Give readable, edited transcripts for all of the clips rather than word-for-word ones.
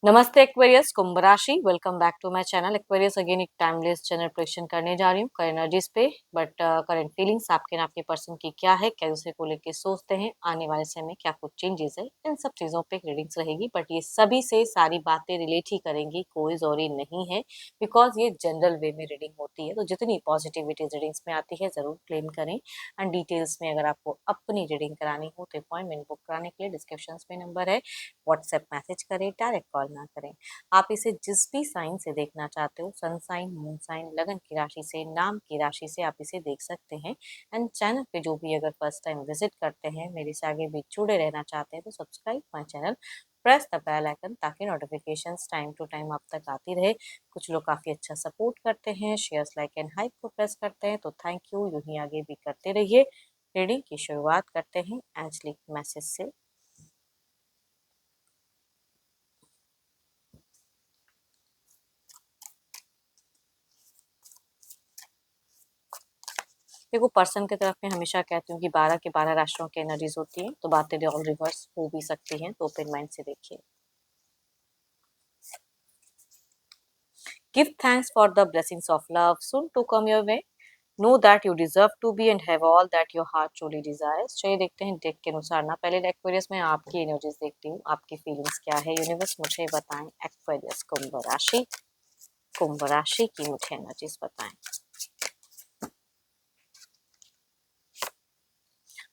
नमस्ते एक्वेरियस, कुंभ राशि। Welcome back to my channel Aquarius. Again एक टाइमलेस जनरल प्रेडिक्शन करने जा रही हूँ करंट एनर्जीज पे। बट करंट फीलिंग्स आपके ना आपके पर्सन की क्या है, क्या दूसरे को लेके सोचते हैं, आने वाले समय में क्या कुछ चेंजेस है, इन सब चीजों पे रीडिंग्स रहेगी। बट ये सभी से सारी बातें रिलेट ही करेंगी, कोई जरूरी नहीं है, बिकॉज ये जनरल वे में रीडिंग होती है। तो जितनी पॉजिटिविटी रीडिंग्स में आती है जरूर क्लेम करें। एंड डिटेल्स में अगर आपको अपनी रीडिंग करानी हो तो अपॉइंटमेंट बुक कराने के लिए डिस्क्रिप्शन में नंबर है, व्हाट्सएप मैसेज करें, डायरेक्ट कॉल ना करें। आप इसे जिस भी साइन से देखना चाहते हो, सन साइन, मून साइन, लगन की राशि से, नाम की राशि से आप इसे देख सकते हैं। एंड चैनल पे जो भी अगर फर्स्ट टाइम विजिट करते हैं, मेरे से आगे भी जुड़े रहना चाहते हैं, तो subscribe my channel, press the bell icon, ताकि नोटिफिकेशंस टाइम टू टाइम आप तक आती रहे। कुछ लोग काफी अच्छा सपोर्ट करते हैं, शेयर्स, लाइक एंड हाइप को प्रेस करते हैं, तो थैंक यू। यूं ही आगे भी करते रहिए। रीडिंग की शुरुआत करते हैं एंजलिक मैसेज से। देखो, पर्सन की तरफ मैं हमेशा कहती हूँ कि 12 के 12 राशियों की एनर्जीज होती हैं, तो बातें ऑल रिवर्स हो भी सकती हैं, तो ओपन माइंड से देखिए। Give thanks for the blessings of love soon to come your way. Know that you deserve to be and have all that your heart truly desires. चलिए देखते हैं डेक के अनुसार ना। पहले एक्वेरियस में आपकी एनर्जीज देखती हूँ, आपकी फीलिंग्स क्या है, यूनिवर्स मुझे बताएं। एक्वेरियस कुंभ राशि की मुझे एनर्जीज बताएं।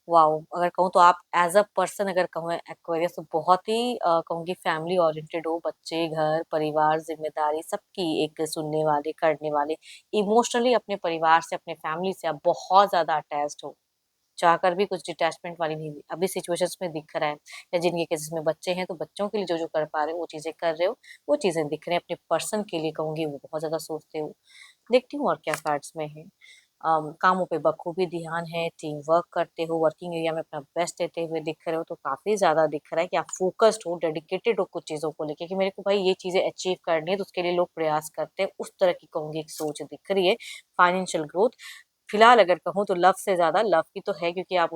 वाओ! अगर कहूँ तो आप एज़ अ पर्सन अगर कहूँ एक्वेरियस, तो बहुत ही कहूँगी फैमिली ओरिएंटेड हो, बच्चे, घर, परिवार, ज़िम्मेदारी सबकी एक सुनने वाले, करने वाले, इमोशनली अपने परिवार से, अपने फैमिली से आप बहुत ज़्यादा अटैच्ड हो। चाहकर भी कुछ डिटैचमेंट वाली नहीं, अभी सिचुएशंस में दिख रहा है। या जिनके केसेस में बच्चे हैं, तो बच्चों के लिए जो-जो कर पा रहे हो, वो चीज़ें कर रहे हो, वो चीज़ें दिख रही हैं। अपने पर्सन के लिए कहूँगी वो बहुत ज़्यादा सोचते हो। देखती हूँ और क्या कार्ड्स में है। कामों पे बखूबी ध्यान है, टीम वर्क करते हो, वर्किंग एरिया में अपना बेस्ट देते हुए दिख रहे हो, तो काफ़ी ज़्यादा दिख रहा है कि आप फ़ोकस्ड हो, डेडिकेटेड हो कुछ चीज़ों को लेके, कि मेरे को भाई ये चीज़ें अचीव करनी है, तो उसके लिए लोग प्रयास करते हैं। उस तरह की कहूँगी एक सोच दिख रही है। फाइनेंशियल ग्रोथ, फिलहाल अगर कहूँ तो लव से ज़्यादा, लव की तो है, क्योंकि आप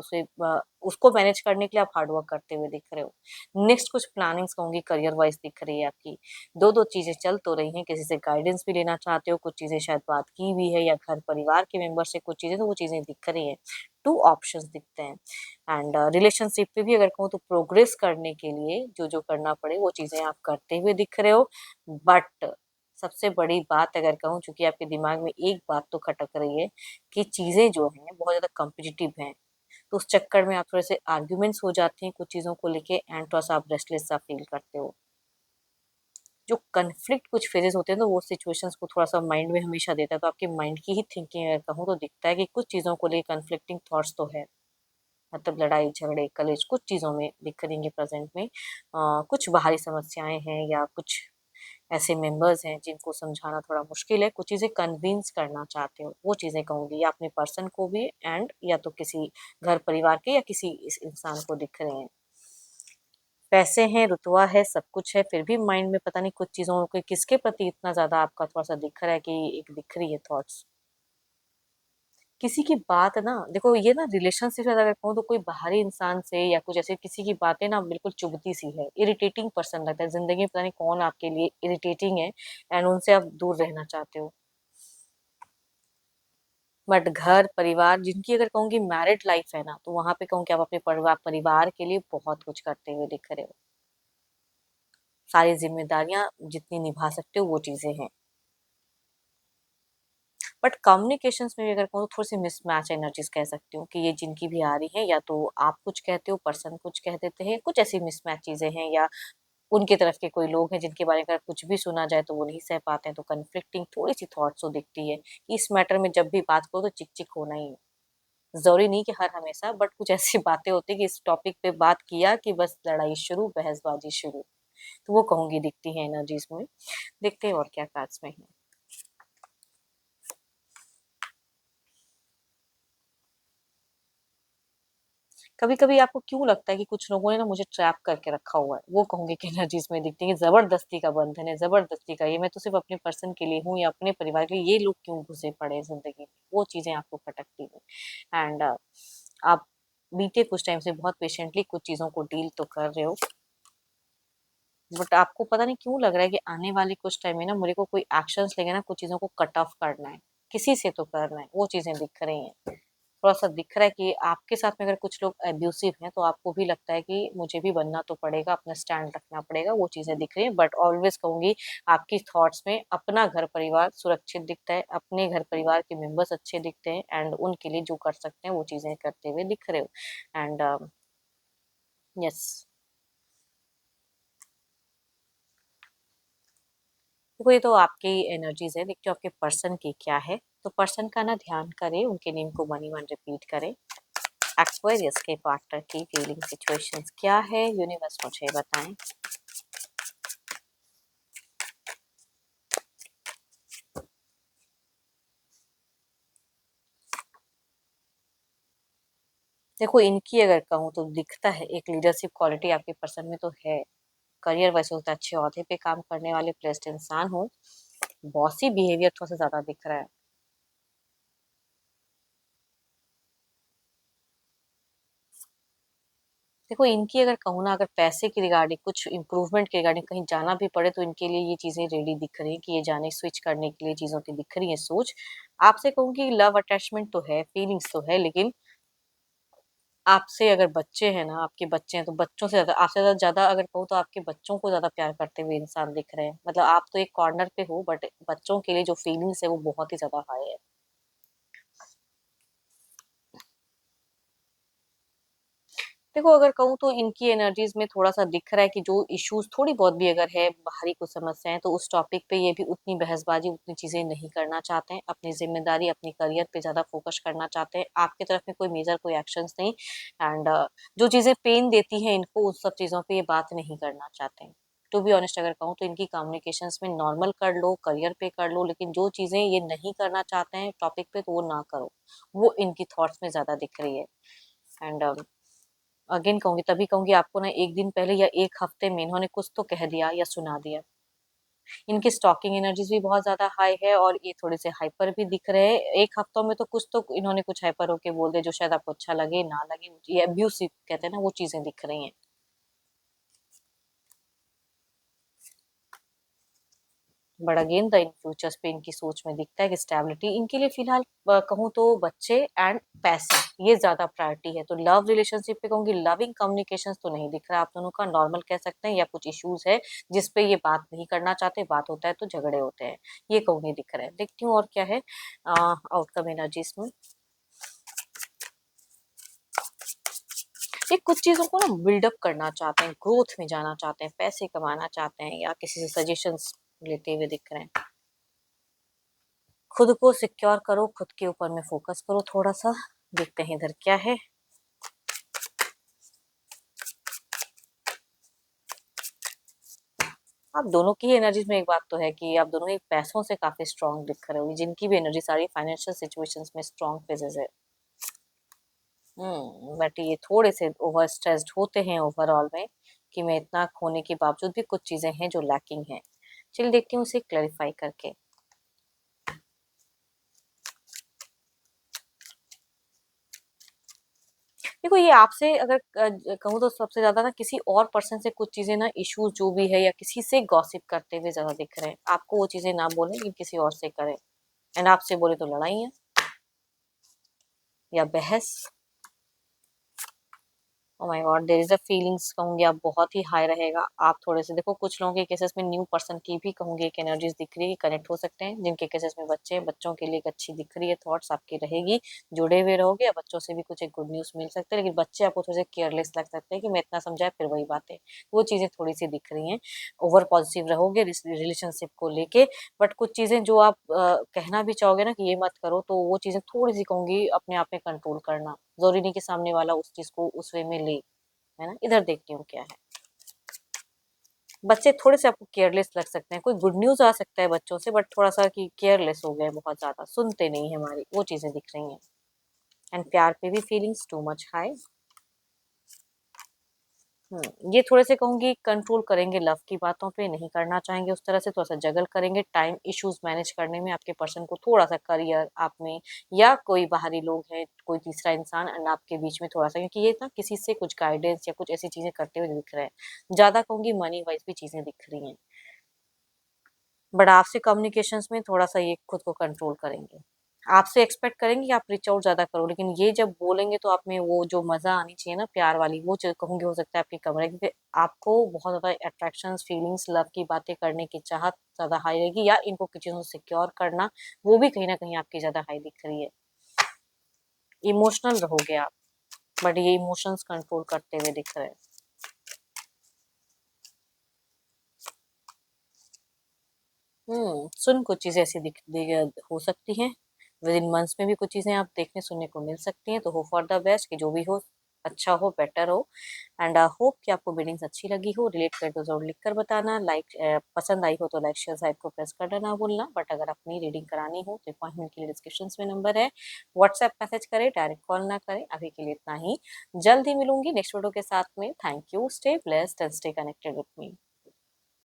उसको मैनेज करने के लिए आप हार्ड वर्क करते हुए दिख रहे हो। नेक्स्ट कुछ प्लानिंग्स कहूँगी करियर वाइज़ दिख रही है आपकी। 2-2 चीज़ें चल तो रही हैं, किसी से गाइडेंस भी लेना चाहते हो, कुछ चीज़ें शायद बात की भी है, या घर परिवार के मेंबर से कुछ चीज़ें, तो वो चीज़ें दिख रही हैं। 2 ऑप्शंस दिखते हैं। एंड रिलेशनशिप पे भी अगर कहूँ तो प्रोग्रेस करने के लिए जो-जो करना पड़े, वो चीज़ें आप करते हुए दिख रहे हो। बट सबसे बड़ी बात अगर कहूँ, चूँकि आपके दिमाग में एक बात तो खटक रही है कि चीज़ें जो हैं बहुत ज़्यादा कॉम्पिटिटिव हैं। तो उस चक्कर में आप थोड़े-से आर्ग्यूमेंट्स हो जाते हैं कुछ चीज़ों को लेके, एंड थोड़ा-सा आप रेस्टलेस सा फील करते हो। जो कॉन्फ्लिक्ट कुछ फेजेज़ होते हैं, तो वो सिचुएशंस को थोड़ा-सा माइंड में हमेशा देता है। तो आपके माइंड की ही थिंकिंग अगर कहूँ तो दिखता है कि कुछ चीज़ों को लेके कॉन्फ्लिक्टिंग थॉट्स तो है। मतलब लड़ाई झगड़े, कलेश कुछ चीज़ों में दिख रहेंगे प्रेज़ेंट में। कुछ बाहरी समस्याएँ हैं, या कुछ ऐसे मेंबर्स हैं जिनको समझाना थोड़ा मुश्किल है, कुछ चीज़ें कन्विंस करना चाहते हो, वो चीज़ें कहूँगी, या अपने पर्सन को भी, एंड या तो किसी घर परिवार के, या किसी इस इंसान को दिख रहे हैं। पैसे हैं, रुतबा है, सब कुछ है, फिर भी माइंड में पता नहीं कुछ चीज़ों को किसके प्रति इतना ज़्यादा आपका थोड़ा-सा दिख रहा है, कि एक दिख रही है थॉट्स। किसी की बात ना, देखो ये ना रिलेशनशिप से अगर कहूँ तो कोई बाहरी इंसान से, या कुछ ऐसे किसी की बातें ना बिल्कुल चुभती सी है, इरिटेटिंग पर्सन लगता है। ज़िंदगी में पता नहीं कौन आपके लिए इरिटेटिंग है, एंड उनसे आप दूर रहना चाहते हो। बट घर परिवार, जिनकी अगर कहूँ कि मैरिड लाइफ है ना, तो वहाँ पे कहूँ कि आप अपने परिवार के लिए बहुत कुछ करते हुए दिख रहे हो। सारी ज़िम्मेदारियाँ जितनी निभा सकते हो, वो चीज़ें हैं। बट कम्युनिकेशंस में भी अगर कहूँ तो थोड़ी-सी मिसमैच एनर्जीज़ कह सकती हूँ, कि ये जिनकी भी आ रही है, या तो आप कुछ कहते हो, पर्सन कुछ कह देते हैं, कुछ ऐसी मिसमैच चीज़ें हैं, या उनकी तरफ के कोई लोग हैं जिनके बारे में अगर कुछ भी सुना जाए तो वो नहीं सह पाते हैं, तो कन्फ्लिक्टिंग थोड़ी-सी थॉट्स तो दिखती है, कि इस मैटर में जब भी बात करो तो चिक-चिक होना ही है। ज़रूरी नहीं कि हर हमेशा, बट कुछ ऐसी बातें होती हैं कि इस टॉपिक पे बात किया कि बस लड़ाई शुरू, बहसबाजी शुरू। तो वो कहूँगी दिखती है एनर्जीज़ में। देखते हैं और क्या कार्ड्स में है। कभी-कभी आपको क्यों लगता है कि कुछ लोगों ने ना मुझे ट्रैप करके रखा हुआ है? वो कहूँगी कि एनर्जीज़ में दिखती है कि ज़बरदस्ती का बंधन है, ज़बरदस्ती का ये, मैं तो सिर्फ़ अपने पर्सन के लिए हूँ, या अपने परिवार के लिए, ये लोग क्यों घुसे पड़े हैं ज़िंदगी में? वो चीज़ें आपको खटकती हैं। एंड आप बीते कुछ टाइम से बहुत पेशेंटली कुछ चीज़ों को डील तो कर रहे हो। बट आपको पता नहीं क्यों लग रहा है कि आने वाले कुछ टाइम में ना मेरे को कोई एक्शंस लेके ना कुछ चीज़ों को कट ऑफ करना है, किसी से तो करना है, वो चीज़ें दिख रही हैं। थोड़ा-सा दिख रहा है कि आपके साथ में अगर कुछ लोग एब्यूसिव हैं, तो आपको भी लगता है कि मुझे भी बनना तो पड़ेगा, अपना स्टैंड रखना पड़ेगा, वो चीज़ें दिख रही हैं। बट ऑलवेज़ कहूँगी आपकी थॉट्स में अपना घर-परिवार सुरक्षित दिखता है, अपने घर-परिवार के मेंबर्स अच्छे दिखते हैं एंड उनके लिए जो कर सकते हैं, वो चीज़ें करते हुए दिख रहे हो। And yes. देखो ये तो आपकी एनर्जीज़ है, देखते हो आपके पर्सन की क्या है। तो पर्सन का ना ध्यान करें, उनके नेम को 1 1 रिपीट करें। एक्वेरियस के पार्टनर की फीलिंग सिचुएशंस क्या है, यूनिवर्स मुझे बताएं। देखो इनकी अगर कहूँ तो दिखता है एक लीडरशिप क्वालिटी आपके पर्सन में तो है। करियर वैसे होता है, अच्छे ओहदे पे काम करने वाले ब्लेस्ड इंसान हो। बॉसी बिहेवियर थोड़ा सा ज्यादा दिख रहा है। देखो इनकी अगर कहूँ ना, अगर पैसे की रिगार्डिंग कुछ इम्प्रूवमेंट के रिगार्डिंग कहीं जाना भी पड़े तो इनके लिए ये चीजें रेडी दिख रही हैं कि ये जाने स्विच करने के लिए चीजों की दिख रही है सोच। आपसे कहूँ कि लव अटैचमेंट तो है, फीलिंग्स तो है, लेकिन आपसे अगर बच्चे हैं ना, आपके बच्चे हैं तो बच्चों से ज्यादा, आपसे ज्यादा अगर कहूँ तो आपके बच्चों को ज्यादा प्यार करते हुए इंसान दिख रहे हैं। मतलब आप तो एक कॉर्नर पे हो, बट बच्चों के लिए जो फीलिंग्स है वो बहुत ही ज्यादा हाई है। देखो अगर कहूँ तो इनकी एनर्जीज में थोड़ा सा दिख रहा है कि जो इश्यूज थोड़ी बहुत भी अगर है, बाहरी कुछ समस्याएं, तो उस टॉपिक पे ये भी उतनी बहसबाजी, उतनी चीजें नहीं करना चाहते हैं। अपनी जिम्मेदारी, अपनी करियर पे ज्यादा फोकस करना चाहते हैं। आपकी तरफ में कोई मेजर कोई एक्शंस नहीं। एंड जो चीजें पेन देती हैं इनको, उस सब चीजों पे ये बात नहीं करना चाहते हैं। टू बी ऑनेस्ट अगर कहूँ तो इनकी कम्युनिकेशंस में नॉर्मल कर लो, करियर पे कर लो, लेकिन जो चीजें ये नहीं करना चाहते हैं टॉपिक पे, तो वो ना करो। वो इनकी थॉट्स में ज्यादा दिख रही है। एंड अगेन कहूंगी, तभी कहूंगी आपको ना, एक दिन पहले या एक हफ्ते में इन्होंने कुछ तो कह दिया या सुना दिया। इनकी स्टॉकिंग एनर्जीज भी बहुत ज्यादा हाई है और ये थोड़े से हाइपर भी दिख रहे हैं। एक हफ्तों में तो कुछ तो इन्होंने कुछ हाइपर होके बोल दिया जो शायद आपको अच्छा लगे ना लगे, ये अब्यूसिव कहते हैं ना, वो चीजें दिख रही हैं। But again the in futures पे इनकी सोच में दिखता है कि स्टेबिलिटी इनके लिए फिलहाल कहूँ तो बच्चे एंड पैसे, ये ज्यादा प्रायोरिटी है। तो लव रिलेशनशिप पे कहूंगी, लविंग कम्युनिकेशन तो नहीं दिख रहा आप दोनों का, नॉर्मल कह सकते हैं, या कुछ इश्यूज है जिसपे ये बात नहीं करना चाहते, बात होता है तो झगड़े होते हैं। ये कहूंगी दिख रहा है। देखती हूँ और क्या है आउटकम एनर्जीज में। ये कुछ चीजों को ना बिल्डअप करना चाहते हैं, ग्रोथ में जाना चाहते हैं, पैसे कमाना चाहते हैं, या किसी से सजेशंस लेते हुए दिख रहे हैं। खुद को सिक्योर करो, खुद के ऊपर में फोकस करो थोड़ा सा। देखते हैं इधर क्या है। आप दोनों की एनर्जीज में एक बात तो है कि आप दोनों ही पैसों से काफी स्ट्रांग दिख रहे हो, जिनकी भी एनर्जी सारी फाइनेंशियल सिचुएशंस में स्ट्रांग फेजेस है। बट ये थोड़े से ओवर स्ट्रेस्ड होते हैं ओवरऑल में, कि मैं इतना खोने के बावजूद भी कुछ चीजें हैं जो लैकिंग है। चलिए देखती हूँ उसे क्लैरिफाई करके। देखो ये आपसे अगर कहूँ तो सबसे ज्यादा ना किसी और पर्सन से कुछ चीजें ना, इश्यूज जो भी है, या किसी से गॉसिप करते हुए ज्यादा दिख रहे हैं। आपको वो चीजें ना बोले, लेकिन किसी और से करें। एंड आपसे बोले तो लड़ाई है या बहस। Oh my God, there is a feelings कहूंगी आप बहुत ही हाई रहेगा। आप थोड़े से देखो, कुछ लोगों के केसेस में न्यू पर्सन की भी कहूंगी एक एनर्जीज दिख रही है, कनेक्ट हो सकते हैं। जिनके केसेस में बच्चे हैं, बच्चों के लिए एक अच्छी दिख रही है, थॉट्स आपकी रहेगी, जुड़े हुए रहोगे, या बच्चों से भी कुछ एक गुड न्यूज मिल सकता है। लेकिन बच्चे आपको थोड़े से केयरलेस लग सकते हैं कि मैं इतना समझाया फिर वही बातें, वो चीजें थोड़ी सी दिख रही हैं। ओवर पॉजिटिव रहोगे रिलेशनशिप को लेके, बट कुछ चीजें जो आप कहना भी चाहोगे ना कि ये मत करो, तो वो चीजें थोड़ी सी कहूंगी अपने आप में कंट्रोल करना। जरूरी नहीं कि सामने वाला उस चीज को उस वे में ले, है ना। इधर देखती हूँ क्या है। बच्चे थोड़े से आपको केयरलेस लग सकते हैं, कोई गुड न्यूज आ सकता है बच्चों से, बट थोड़ा सा कि केयरलेस हो गए, बहुत ज्यादा सुनते नहीं है हमारी, वो चीजें दिख रही हैं। एंड प्यार पे भी फीलिंग्स टू मच हाई। ये थोड़े से कहूँगी कंट्रोल करेंगे लव की बातों पे, नहीं करना चाहेंगे उस तरह से, थोड़ा-सा जगल करेंगे टाइम इश्यूज़ मैनेज करने में आपके पर्सन को थोड़ा-सा करियर आप में या कोई बाहरी लोग हैं, कोई तीसरा इंसान एंड आपके बीच में थोड़ा-सा क्योंकि ये ना किसी से कुछ गाइडेंस या कुछ ऐसी चीज़ें करते हुए दिख रहे हैं। ज़्यादा कहूँगी मनी वाइज़ भी चीज़ें दिख रही हैं। बट आपसे कम्युनिकेशंस में थोड़ा-सा ये खुद को कंट्रोल करेंगे। आपसे एक्सपेक्ट करेंगे कि आप रीच आउट ज़्यादा करो, लेकिन ये जब बोलेंगे तो आप में वो जो मज़ा आनी चाहिए ना प्यार वाली, वो च कहूँगी हो सकता है आपकी कम रहे क्योंकि आपको बहुत ज़्यादा अट्रैक्शंस, फीलिंग्स, लव की बातें करने की चाहत ज़्यादा हाई रहेगी या इनको किसी चीज़ों से सिक्योर करना, वो भी कहीं न कहीं आपकी ज़्यादा हाई दिख रही है। इमोशनल रहोगे आप, बट ये इमोशंस कंट्रोल करते हुए दिख रहे हैं। सुन कुछ चीज़ें ऐसी हो सकती हैं। विदिन मंथ्स में भी कुछ चीज़ें आप देखने सुनने को मिल सकती हैं, तो होप फॉर द बेस्ट कि जो भी हो अच्छा हो, बेटर हो एंड होप कि आपको रीडिंग्स अच्छी लगी हो। रिलेट करे तो ज़रूर लिख कर बताना। पसंद आई हो तो लाइक, शेयर, साइड को प्रेस करना ना भूलना। बट अगर अपनी रीडिंग करानी हो तो अपॉइंटमेंट के लिए डिस्क्रिप्शंस में नंबर है। व्हाट्सएप मैसेज करें, डायरेक्ट कॉल ना करें। अभी के लिए इतना ही। जल्द ही मिलूंगी नेक्स्ट वीडियो के साथ में। Thank you. Stay blessed and stay connected with me.